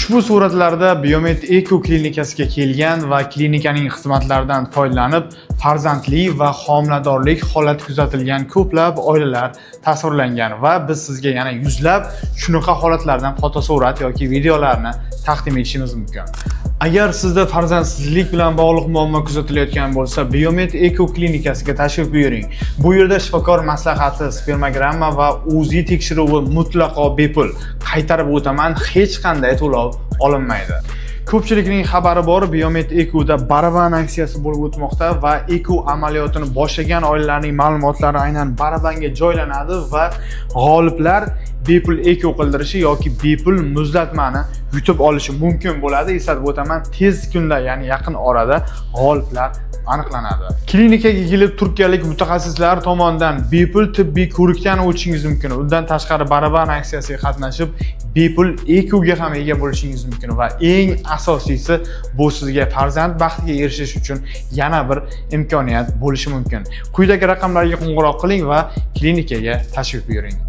Ushbu suratlarda Biomed Eco klinikasiga kelgan va klinikaning xizmatlaridan foydalanib, farzandli va homiladorlik holati kuzatilgan ko'plab oilalar tasvirlangan va biz sizga yana yuzlab shunaqa holatlardan fotosurat yoki videolarni taqdim etishimiz mumkin. Agar sizda farzandsizlik bilan bog'liq muammo kuzatilayotgan bo'lsa, Biomed Eco klinikasiga tashrif buyuring. Bu yerda shifokor maslahati, spermogramma va UZI tekshiruvi mutlaqo bepul. Qaytarib o'taman, hech qanday to'lov olinmaydi. Ko'pchilikning xabari bor, Biomed Eco'da baraban aksiyasi bo'lib o'tmoqda va Eco amaliyotini boshlagan oilalarning ma'lumotlari aynan barabanga joylanadi va g'oliblar bepul Eco qildirishi yoki bepul muzlatmani yutib olishi mumkin bo'ladi. Eslatib o'taman, tez kunda, ya'ni yaqin orada g'oliblar aniqlanadi. Klinikaga kelib turkiyalik mutaxassislar tomonidan bepul tibbiy ko'rikdan o'tishingiz mumkin. Undan tashqari baraban aksiyasiga qatnashib, bepul Eco'ga ham ega bo'lishingiz mumkin va eng asosiysi, bu sizga farzand baxtiga erishish uchun yana bir imkoniyat bo'lishi mumkin. Quyidagi raqamlarga qo'ng'iroq qiling va klinikaga tashrif buyuring.